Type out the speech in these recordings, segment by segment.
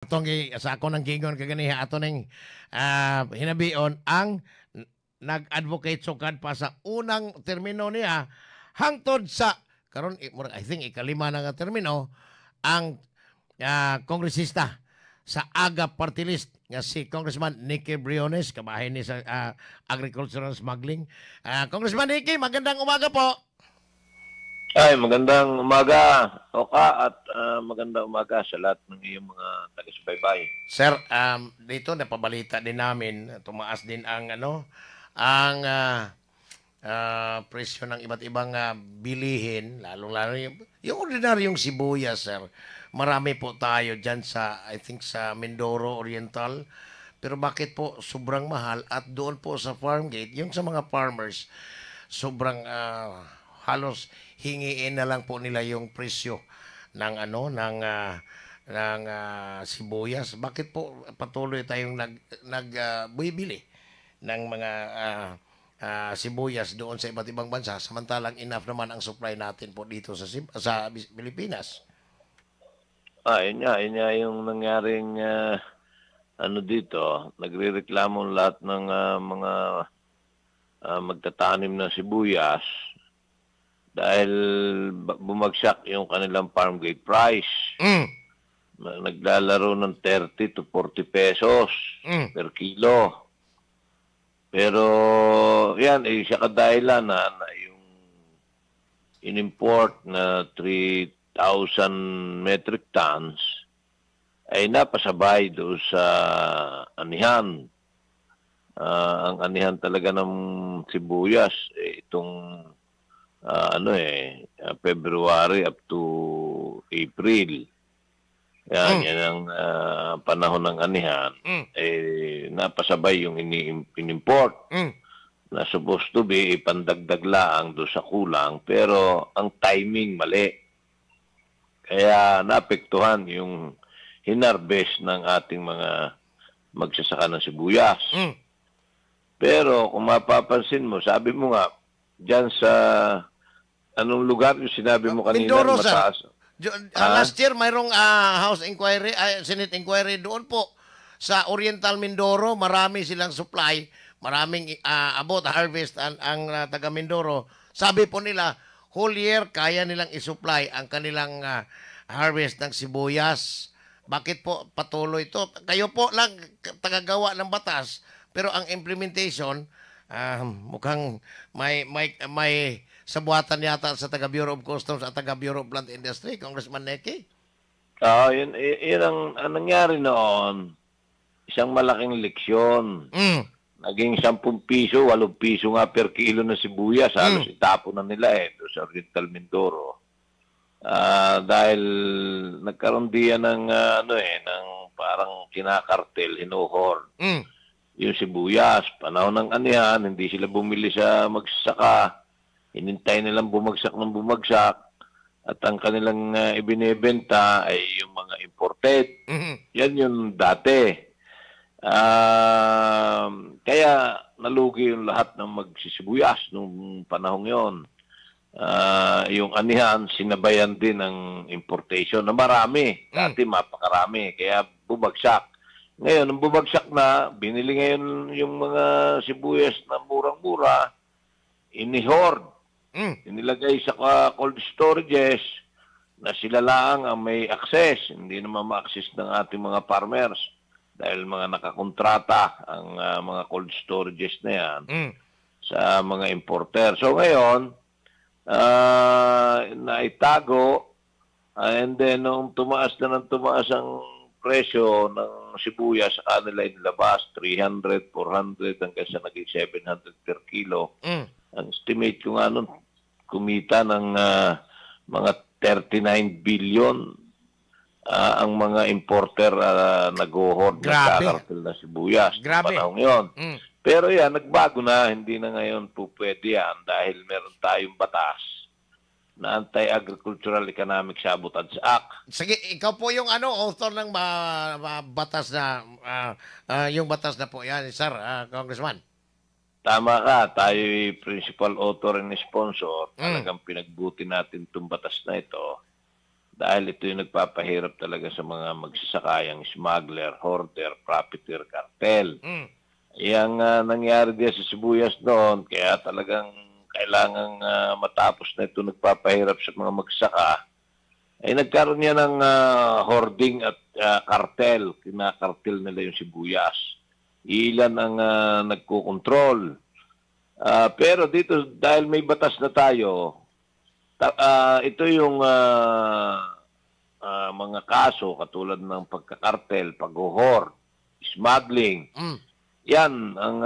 Sa ako ng gingon kaganiha ato ning hinabion ang nag-advocate sukad pa sa unang termino niya hangtod sa karon I think ikalima na nga termino ang kongresista sa AGA Party List nga si Congressman Nicky Briones kabahin ni sa agricultural smuggling. Congressman Nicky, magandang umaga po. Ay, magandang umaga, Oka, at magandang umaga sa lahat ng iyong mga taga-subaybay. Sir, dito napabalita din namin, tumaas din ang presyo ng iba't ibang bilihin, lalong-lalo yung ordinaryong sibuyas, sir. Marami po tayo dyan sa, I think, sa Mindoro Oriental. Pero bakit po sobrang mahal? At doon po sa farm gate, yung sa mga farmers, sobrang halos hingiin na lang po nila yung presyo ng sibuyas. Bakit po patuloy tayong bumibili ng mga sibuyas doon sa iba't ibang bansa samantalang enough naman ang supply natin po dito sa Pilipinas? Yun nga yung nangyaring dito. Nagrereklamo lahat ng mga magtatanim ng sibuyas dahil bumagsak yung kanilang farm gate price. Naglalaro ng 30 to 40 pesos per kilo. Pero yan, siya kadahilan na yung in-import na 3,000 metric tons ay napasabay doon sa anihan. Ang anihan talaga ng sibuyas, itong February up to April. Yan ang panahon ng anihan. Napasabay yung in-import na supposed to be ipandagdag lang doon sa kulang, pero ang timing mali. Kaya naapektuhan yung hinarvest ng ating mga magsasaka ng sibuyas. Pero kung mapapansin mo, sabi mo nga, dyan sa anong lugar yung sinabi mo kanina, Mindoro, mataas. Last year, mayroong House Inquiry, Senate Inquiry doon po sa Oriental Mindoro. Marami silang supply, maraming about harvest ang taga Mindoro. Sabi po nila, whole year kaya nilang isupply ang kanilang harvest ng sibuyas. Bakit po patuloy ito? Kayo po lang tagagawa ng batas, pero ang implementation mukhang may sabuatan yata sa taga Bureau of Customs at taga Bureau of Plant Industry, Congressman Nicky. Yun ang nangyari noon, isang malaking leksyon. Naging 10 piso, 8 piso nga per kilo ng sibuyas. Halos itapon na nila doon sa Oriental Mindoro. Dahil nagkaroon diyan ng ng parang kinakartel, hinuhorn. Yung sibuyas, panahon ng anihan, hindi sila bumili sa magsasaka. Hinintay nilang bumagsak ng bumagsak. At ang kanilang ibinebenta ay yung mga imported. Yan yung dati. Kaya nalugi yung lahat ng magsisibuyas nung panahong yon. Yung anihan, sinabayan din ng importation na marami. Dati mapakarami, kaya bumagsak. Ngayon, nung bumagsak na, binili ngayon yung mga sibuyas na murang-mura, inihord. Inilagay sa cold storages na sila lang ang may access. Hindi naman ma-access ng ating mga farmers dahil mga nakakontrata ang mga cold storages na yan sa mga importer. So ngayon, naitago, and then nung tumaas na ng tumaas ang presyo ng sibuyas sa kanila inilabas, 300, 400, hanggang sa naging 700 per kilo. Ang estimate ko nga nun, kumita ng mga 39 billion ang mga importer nag-hoard, nagkakartel na sibuyas. Grabe. Panahon yun. Pero yan, nagbago na. Hindi na ngayon po pwede yan dahil meron tayong batas na Anti-Agricultural Economic Sabotage Act. Sige, ikaw po yung author ng batas na yung batas na po yan, sir, Congressman. Tama ka, tayo'y principal author and sponsor. Talagang pinagbuti natin itong batas na ito dahil ito yung nagpapahirap talaga sa mga magsasakayang smuggler, hoarder, profiteer, cartel. Mm. Yang nangyari din sa sibuyas noon, kaya talagang kailangang matapos na ito nagpapahirap sa mga magsaka, ay nagkaroon yan ng hoarding at cartel. Kinakartel nila yung sibuyas. Ilan ang nagkukontrol. Pero dito, dahil may batas na tayo, ito yung mga kaso katulad ng pagkakartel, paghuhor, smuggling. Mm. Yan, ang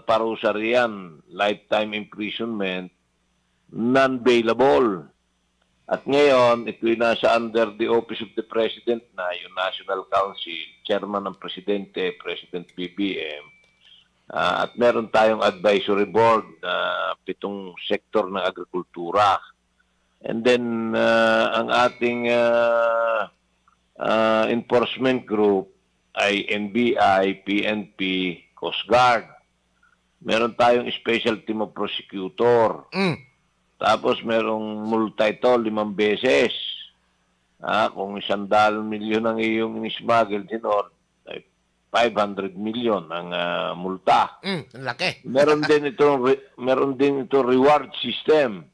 parusa riyan, lifetime imprisonment, non-bailable. At ngayon, ito'y nasa under the Office of the President na, yung National Council, Chairman ng Presidente, President BBM. At meron tayong advisory board na 7 sektor ng agrikultura. And then, ang ating enforcement group ay NBI, PNP, Coast Guard. Meron tayong special team of prosecutor. Mm. Tapos merong multa ito 5 beses. Kung 100 milyon ang iyong in-smuggle, ay 500 milyon ang multa. Ang laki. Meron din ito reward system.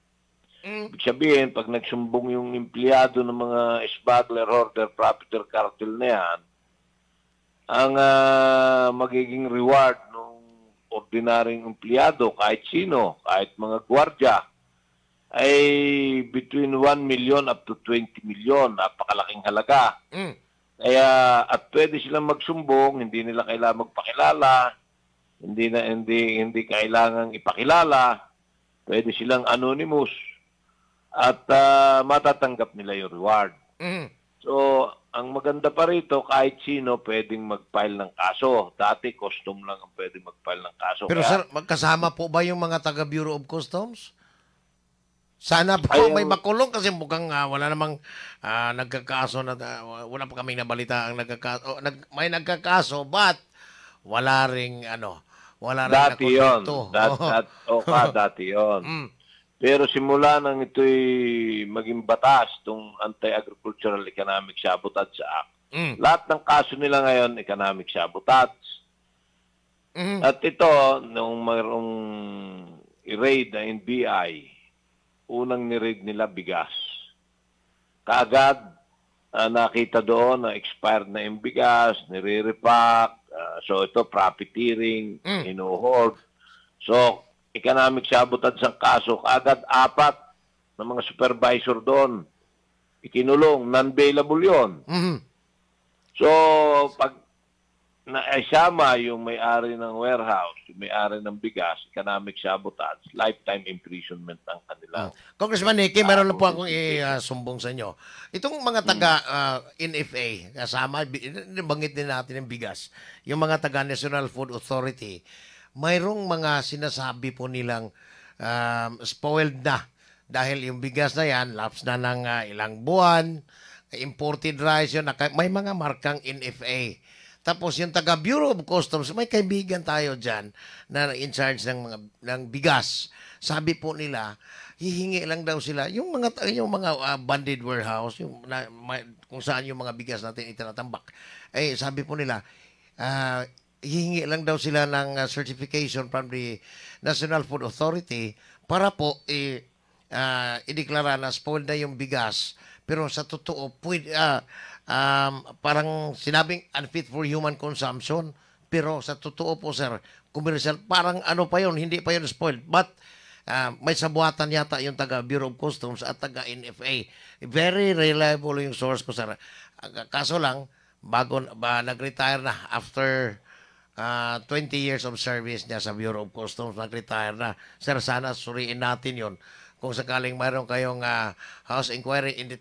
Ibig sabihin, pag nagsumbong yung empleyado ng mga smuggler, hoarder, profiteer, cartel na yan, ang magiging reward ng ordinaryong empleyado, kahit sino, kahit mga gwardya, ay between 1 million up to 20 million. Napakalaking halaga. Kaya, at pwede silang magsumbong, hindi nila kailangan magpakilala, hindi kailangang ipakilala, pwede silang anonymous, at matatanggap nila yung reward. So, ang maganda pa rito, kahit sino pwedeng mag-file ng kaso. Dati, custom lang ang pwedeng mag-file ng kaso. Pero kaya, sir, magkasama po ba yung mga taga Bureau of Customs? Sana po may makulong kasi mukhang wala namang nagkakaso na wala pa kaming nabalita ang nagkakaso. May nagkakaso but wala ring wala ring dati yun. nakonekto. Dati yun. Pero simula nang ito'y maging batas, itong Anti-Agricultural Economic Sabotage Act, lahat ng kaso nila ngayon, economic sabotage. At ito, nung mayroong i-raid na NBI, unang ni-raid nila bigas. Kaagad, nakita doon na expired na yung bigas, nire-repack, so ito profiteering, hinuhold. So, economic sabotage ang kaso, kaagad 4 ng mga supervisor doon. Ikinulong, non-bailable yun. So, pag naisama yung may-ari ng warehouse, yung may-ari ng bigas, economic sabotage, lifetime imprisonment ang kanila. Congressman Nicky, meron lang po akong isumbong sa inyo. Itong mga taga NFA, kasama, banggit din natin yung bigas, yung mga taga National Food Authority, mayroong mga sinasabi po nilang spoiled na dahil yung bigas na yan, lapse na ng ilang buwan, imported rice yun, may mga markang NFA. Tapos yung taga Bureau of Customs, may kaibigan tayo dyan na in charge ng bigas. Sabi po nila, hihingi lang daw sila yung mga banded warehouse, kung saan yung mga bigas natin itinatambak. Sabi po nila, hihingi lang daw sila ng certification from the National Food Authority para po ideklara na spoiled na yung bigas. Pero sa totoo, parang sinabing unfit for human consumption. Pero sa totoo po, sir, commercial, parang pa yun, hindi pa yun spoiled. But may sabuatan yata yung taga Bureau of Customs at taga NFA. Very reliable yung source ko, sir. Kaso lang, bago nag-retire na after 20 years of service niya sa Bureau of Customs, nag-retire na. Sir, sana suriin natin yon. Kung sakaling mayroon kayong House Inquiry in the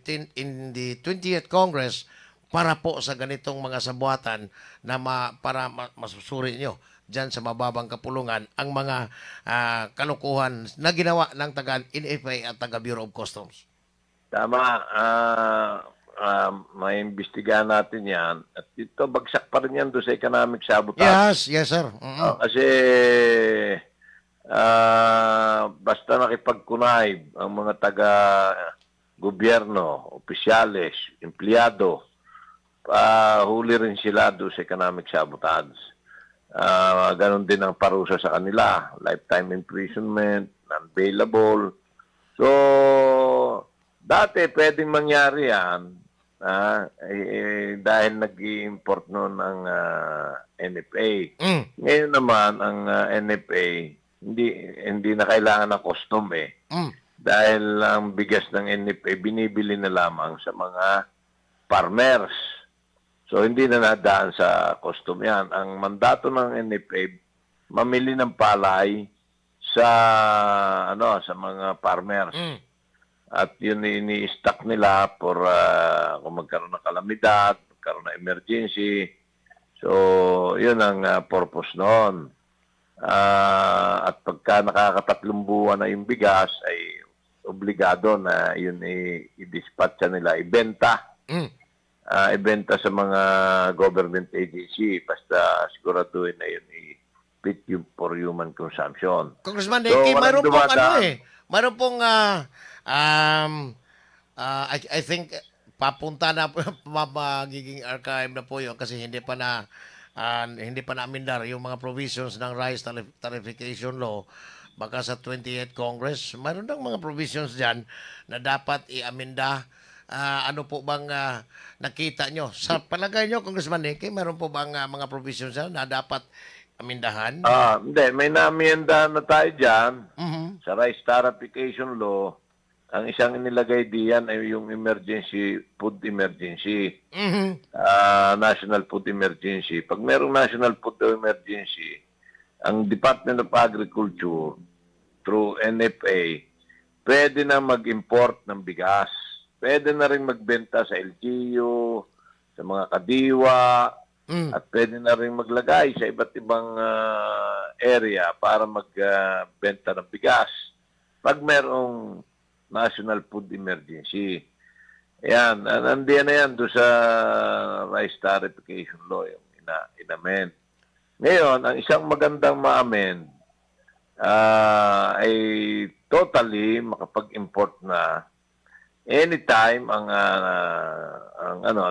20th Congress para po sa ganitong mga sabuatan na para masusuri nyo dyan sa mababang kapulungan ang mga kalukuhan na ginawa ng taga NFA at taga Bureau of Customs. Tama. May imbestigahan natin yan. At ito, bagsak pa rin yan doon sa economic sabotage. Yes, sir. Kasi basta nakipag-connive ang mga taga gobyerno, opisyales, empleyado, huli rin sila doon sa economic sabotage. Ganon din ang parusa sa kanila, lifetime imprisonment, non-bailable. So, dati pwedeng mangyari yan dahil nag-i-import noon ang NFA. Ngayon naman, ang NFA, hindi na kailangan ng custom dahil ang bigas ng NFA binibili na lamang sa mga farmers. So hindi na nadaan sa custom yan. Ang mandato ng NFA, mamili ng palay sa sa mga farmers. At yun ini-stock nila for kung magkaroon ng kalamidad, magkaroon ng emergency. So yun ang purpose noon. At pagka nakakatatlong buwan na yung bigas, ay obligado na yun i-dispatcha nila, ibenta. Ibenta sa mga government agency, basta siguraduhin na yun fit for human consumption. Congressman Nicky, mayroon pong mayroon pong I think papunta na magiging archive na po yun kasi hindi pa naamindar yung mga provisions ng rice tarification law. Baka sa 28th Congress, mayroon ng mga provisions dyan na dapat i-aminda. Ano po bang nakita nyo? Sa palagay nyo, Congressman Nicky, mayroon po bang mga provisions dyan na dapat amindahan? Hindi. May naamienda na tayo dyan sa rice tarification law. Ang isang inilagay diyan ay yung food emergency. National food emergency. Pag merong national food emergency, ang Department of Agriculture through NFA, pwede na mag-import ng bigas. Pwede na rin magbenta sa LGU, sa mga kadiwa, at pwede na rin maglagay sa iba't ibang area para magbenta ng bigas. Pag merong national food emergency. Ayan, nandiyan na yan doon sa rice tarification law, yung inamen. Ngayon, ang isang magandang ma-amend ay totally makapag-import na anytime ang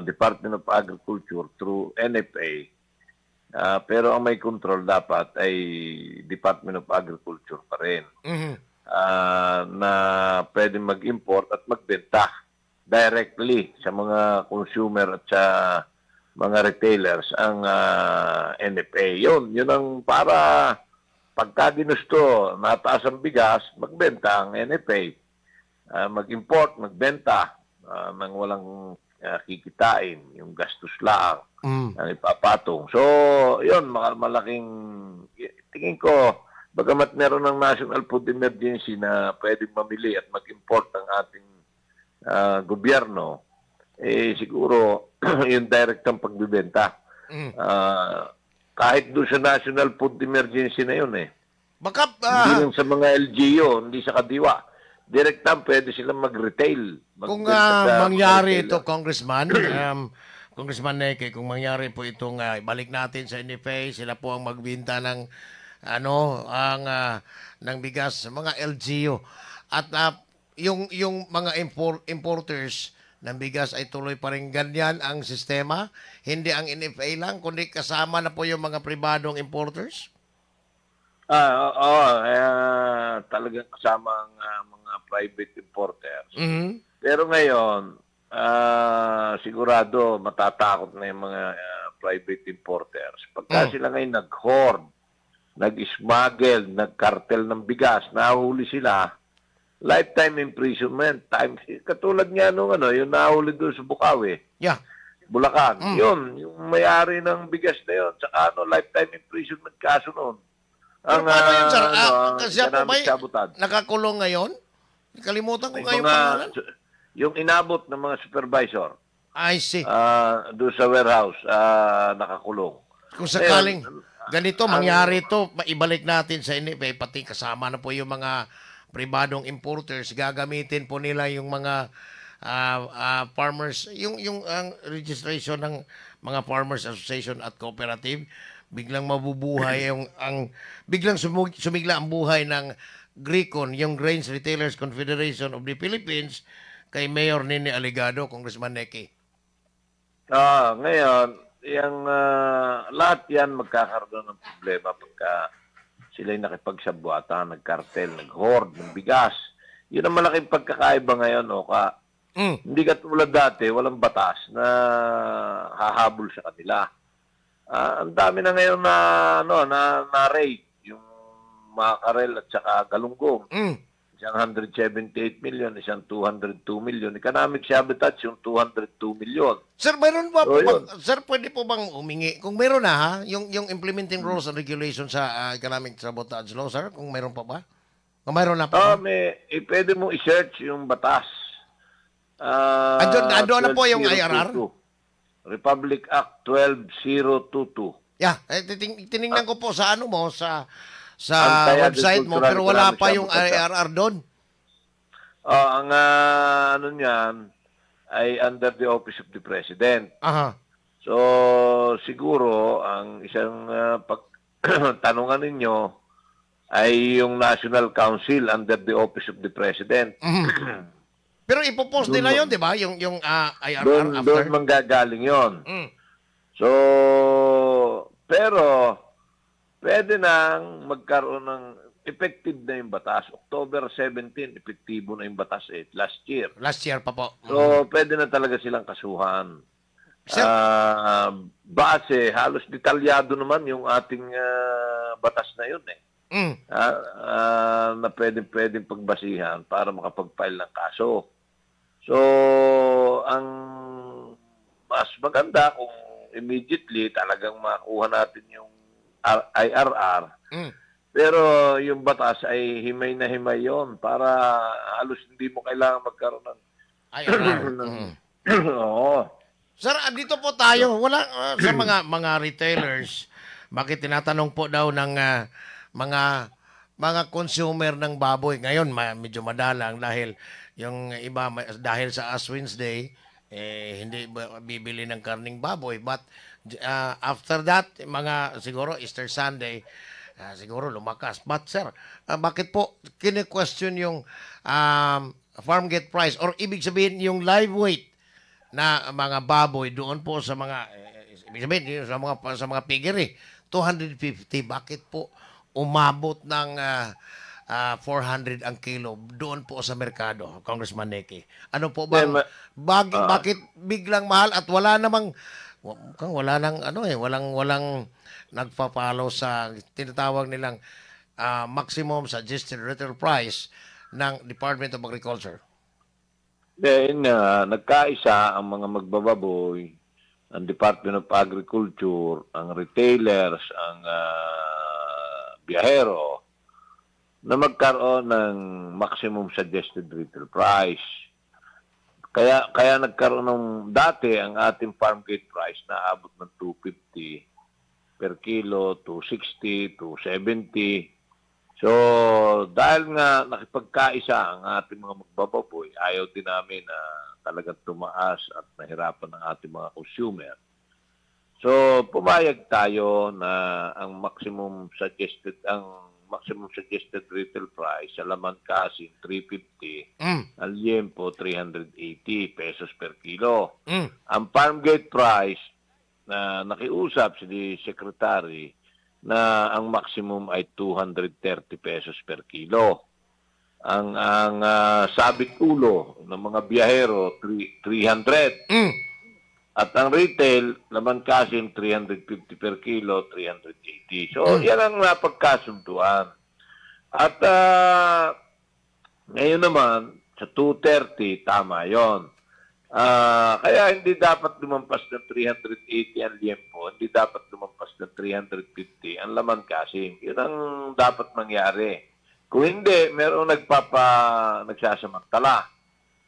Department of Agriculture through NFA. Pero ang may control dapat ay Department of Agriculture pa rin. Na pwede mag-import at magbenta directly sa mga consumer at sa mga retailers ang NFA. Yun ang para pagka ginusto, nataas ang bigas, magbenta ang NFA. Mag-import, magbenta nang walang kikitain, yung gastos lang ang ipapatong. So, yun, malaking tingin ko. Bagamat meron ng national food emergency na pwedeng mamili at mag-import ng ating gobyerno, siguro yung direct ang pagbibenta. Kahit doon sa national food emergency na yun Baka, hindi lang sa mga LGU, hindi sa kadiwa. Direct ang pwede silang mag-retail. Kung mangyari ito, Congressman, Congressman Nicky, kung mangyari po itong balik natin sa NFA, sila po ang magbinta ng ng bigas sa mga LGU at yung mga importers ng bigas ay tuloy pa rin ganyan ang sistema, hindi ang NFA lang kundi kasama na po yung mga pribadong importers. Talagang kasama ang mga private importers. Pero ngayon sigurado matatakot na yung mga private importers pagka sila ngayon nag-hoard, nag-smuggle, nag-cartel ng bigas, nahuli sila, lifetime imprisonment. Katulad nga nung yung nahuli doon sa Bukawi. Yeah. Bulacan. Yun, yung may-ari ng bigas na yun, saka lifetime imprisonment kaso noon. Pero paano yun, sir? Kasi ako ba nakakulong ngayon? Kalimutan ko ngayon pangalan. Yung inabot ng mga supervisor. I see. Doon sa warehouse, nakakulong. Kung sakaling ganito, mangyari ito, maibalik natin sa NFA, pati kasama na po yung mga pribadong importers, gagamitin po nila yung mga farmers, yung registration ng mga farmers association at cooperative, biglang mabubuhay biglang sumigla ang buhay ng GRICON, yung Grains Retailers Confederation of the Philippines, kay Mayor Nini Aligado, Congressman Neki? Ngayon, yung lahat yan magkakaroon ng problema pagka sila'y nakipagsabuatan, nagkartel, nag-hoard ng bigas. Yun ang malaking pagkakaiba ngayon, Oka. Hindi katulad dati, walang batas na hahabol sa kanila. Ang dami na ngayon na raid, yung Makarel at saka Galunggong. Isang 178 million, isang 202 million. Economic sabotage yung 202 million. Sir, mayroon ba po bang, sir, pwede po bang humingi? Kung mayroon na ha, yung implementing rules and regulations sa economic sabotage law, sir, kung mayroon pa ba? Kung mayroon na pa ba? Pwede mo i-search yung batas. Ando na po yung IRR? Republic Act 12022. Yeah, tiningnan ko po sa ano mo, sa website mo, pero wala pa yung IRR doon. Ang ano niyan ay under the Office of the President. So, siguro, ang isang tanungan ninyo ay yung National Council under the Office of the President. Pero ipopost nila yun, di ba? Yung IRR after. Doon manggagaling yun. So, pero pwede nang magkaroon ng effective na yung batas. October 17, epektibo na yung batas last year. Last year pa po. So, pwede na talaga silang kasuhan. Base, halos detalyado naman yung ating batas na yun na pwedeng pagbasihan para makapag-file ng kaso. So, ang mas maganda kung immediately talagang makuha natin yung IRR. Pero yung batas ay himay na himay yon para halos hindi mo kailangan magkaroon ng IRR. Oo. Sir, dito po tayo. Wala sa mga retailers, bakit tinatanong po daw ng mga consumer ng baboy ngayon medyo madalang dahil yung iba dahil sa Ash Wednesday hindi bibili ng karning baboy, but after that mga siguro Easter Sunday siguro lumakas. But sir, bakit po kine-question yung farm gate price, or ibig sabihin yung live weight na mga baboy doon po sa mga ibig sabihin sa mga piggery 250, bakit po umabot ng 400 ang kilo doon po sa merkado, Congressman Neki? Ano po ba bakit biglang mahal at wala nang walang nagpa-follow sa tinatawag nilang maximum suggested retail price ng Department of Agriculture? Then, nagkaisa ang mga magbababoy, ang Department of Agriculture, ang retailers, ang biyahero, na magkaroon ng maximum suggested retail price. Kaya nagkaroon ng dati ang ating farm gate price na abot ng 250 per kilo, 260, 270. So, dahil nga nakipagkaisa ang ating mga magbababoy, ayaw din namin na talagang tumaas at nahirapan ng ating mga consumer. So, pumayag tayo na ang maximum suggested retail price sa laman kasing 350, al liempo 380 pesos per kilo. Ang farm gate price na nakiusap si Secretary na ang maximum ay 230 pesos per kilo. Ang sabit ulo ng mga biyahero 300. At ang retail, laman kasing 350 per kilo, 380. So, yan ang napagkasunduan. At ngayon naman, sa 230, tama yon. Kaya hindi dapat lumampas ng 380 ang liempo, hindi dapat lumampas ng 350 ang laman kasing. Yun ang dapat mangyari. Kung hindi, meron nagsasamantala.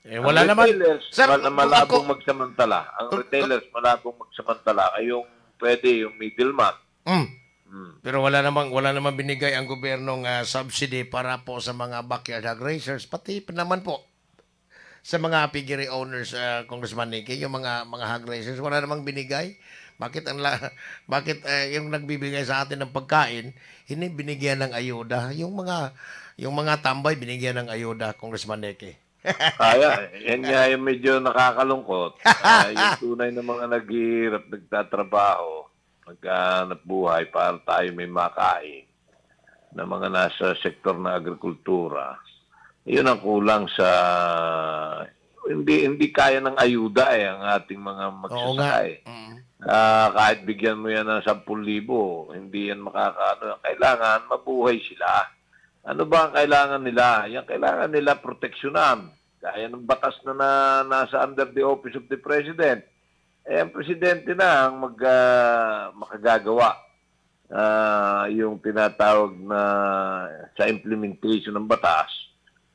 Wala naman. Sir, malabong magsamantala. Ang retailers, malabong magsamantala. Ay yung pwede, yung middleman. Pero wala namang binigay ang gobyernong subsidy para po sa mga backyard hog raisers, pati naman po sa mga piggery owners, Congressman Neki, yung mga hog raisers, wala namang binigay. Bakit yung nagbibigay sa atin ng pagkain, hindi binigyan ng ayuda? Yung mga tambay binigyan ng ayuda, Congressman Neki. Kaya, yan nga yung medyo nakakalungkot. Yung tunay na mga naghihirap, nagtatrabaho, naghahanap buhay para tayo may makain na mga nasa sektor na agrikultura. Yun ang kulang sa hindi kaya ng ayuda ang ating mga Oo nga. magsasaka. Kahit bigyan mo yan ng 10,000, hindi yan makakaano. Kailangan mabuhay sila. Ano ba ang kailangan nila? Yung kailangan nila proteksyonan. Kaya ng batas na nasa under the office of the President. Ang Presidente na ang makagagawa. Yung tinatawag na sa implementation ng batas,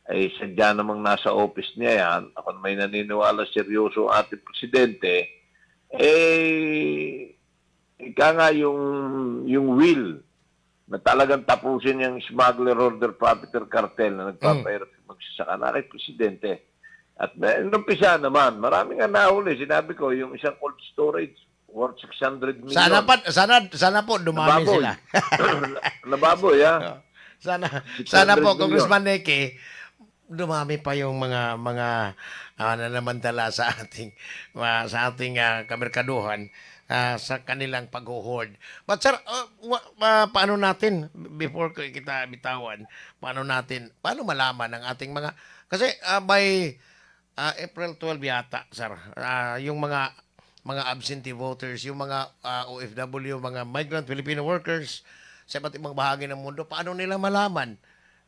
ay sadya namang nasa office niya yan. Ako may naniniwala seryoso ang ating Presidente, ika nga yung will na talagang tapusin yung smuggler order profiteer cartel na nagpapahirap magsasaka na kay Presidente. At inumpisa naman, maraming nga nahuli. Sinabi ko, yung isang cold storage worth 600 million. Sana po dumami Nababoy. sila. Nababoy, ha? Sana po, Congressman Neke, dumami pa yung mga nanamantala sa ating kamerkaduhan sa kanilang pag-hoard. But sir, paano natin, before kita bitawan, paano malaman ng ating mga, kasi by April 12 yata, sir, yung mga absentee voters, yung mga OFW, mga migrant Filipino workers sa iba't ibang bahagi ng mundo, paano nila malaman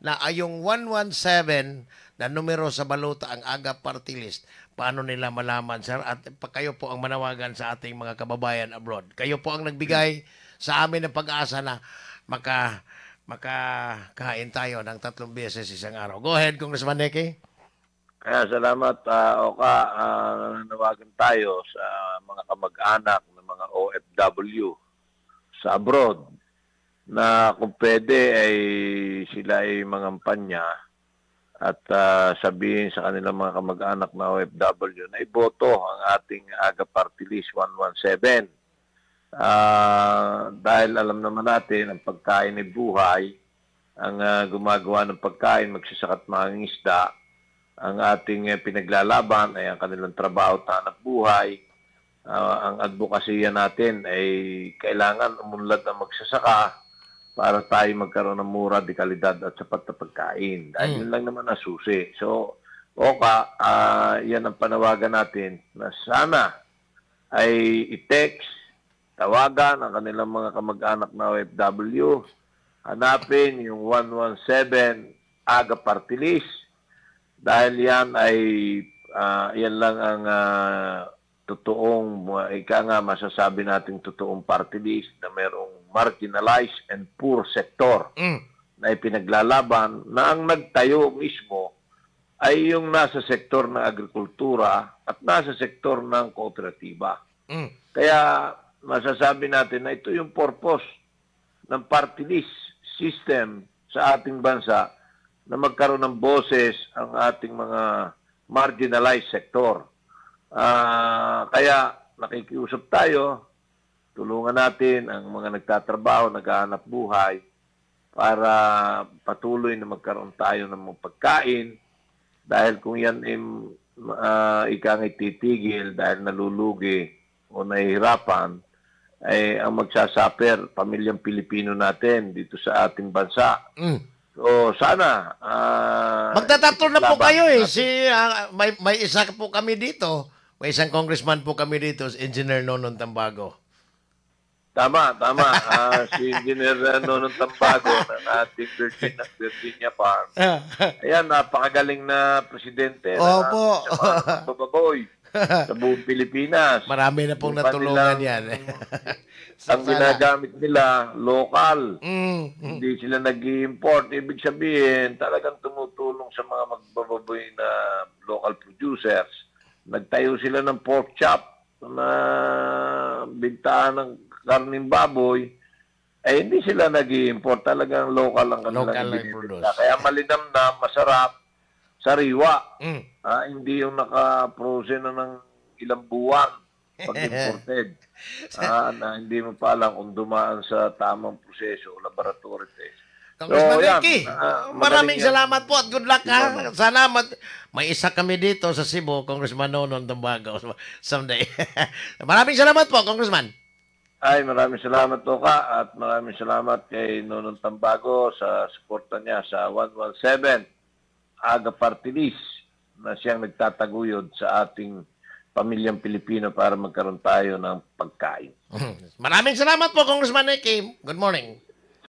na yung 117 na numero sa baluta ang AGA party list? Paano nila malaman, sir? At kayo po ang manawagan sa ating mga kababayan abroad. Kayo po ang nagbigay sa amin ng pag-asa na makakain tayo ng 3 beses isang araw. Go ahead, Congressman Neke. Kaya salamat, Oka. Nanawagan tayo sa mga kamag-anak ng mga OFW sa abroad na kung pwede ay sila ay mangampanya at sabihin sa kanilang mga kamag-anak na OFW na iboto ang ating AGA Party List 117. Dahil alam naman natin ang pagkain ay buhay, ang gumagawa ng pagkain, magsasakat mangingisda, ang ating pinaglalaban ay ang kanilang trabaho at hanap buhay. Ang advokasya natin ay kailangan umunlad na magsasaka para tayo magkaroon ng mura, de kalidad at sapat na pagkain. Dahil yun lang naman ang susi. So, Oka, yan ang panawagan natin na sana ay i-text, tawagan ang kanilang mga kamag-anak na OFW, hanapin yung 117 AGA Party List. Dahil yan ay, yan lang ang totoong, masasabi nating totoong party list na merong marginalized and poor sector na ipinaglalaban na ang nagtayo mismo ay yung nasa sektor ng agrikultura at nasa sektor ng kooperatiba. Kaya masasabi natin na ito yung purpose ng party list system sa ating bansa na magkaroon ng boses ang ating mga marginalized sektor. Kaya nakikiusap tayo, tulungan natin ang mga nagtatrabaho, naghahanap buhay para patuloy na magkaroon tayo ng mga pagkain dahil kung yan ikang ititigil dahil nalulugi o nahihirapan, ay ang magsasaper, pamilyang Pilipino natin dito sa ating bansa. So, sana magtatatlo na po kayo eh. May isa po kami dito. May isang congressman po kami dito, Engineer Nonon Tambago. Tama. Si Engineer Nonon Tambago ng ating Virginia Farm. Ayan, napakagaling na presidente. Opo. Bababoy sa buong Pilipinas. Marami na pong natulungan yan. Ang ginagamit nila, local. Hindi sila nag-i-import. Ibig sabihin, talagang tumutulong sa mga magbababoy na local producers. Nagtayo sila ng pork chop na bintahan ng karning baboy. Hindi sila nag-i-import. Talagang local ang kanilang binibenta. Kaya malinamnam, masarap, sariwa. Hindi yung naka-frozen na ng ilang buwan pag imported. Na hindi mo pa alam kung dumaan sa tamang proseso o laboratory test. Congressman yan, Ricky, magaling maraming yan. salamat po at good luck ha. Sana may isa kami dito sa Cebu, Congressman Nonon Tambago someday. Maraming salamat po, Congressman. Ay, maraming salamat po ka at maraming salamat kay Nonong Tambago sa suporta niya sa 117 Aga Party List na siyang nagtataguyod sa ating pamilyang Pilipino para magkaroon tayo ng pagkain. Maraming salamat po, Congressman Ricky. Good morning.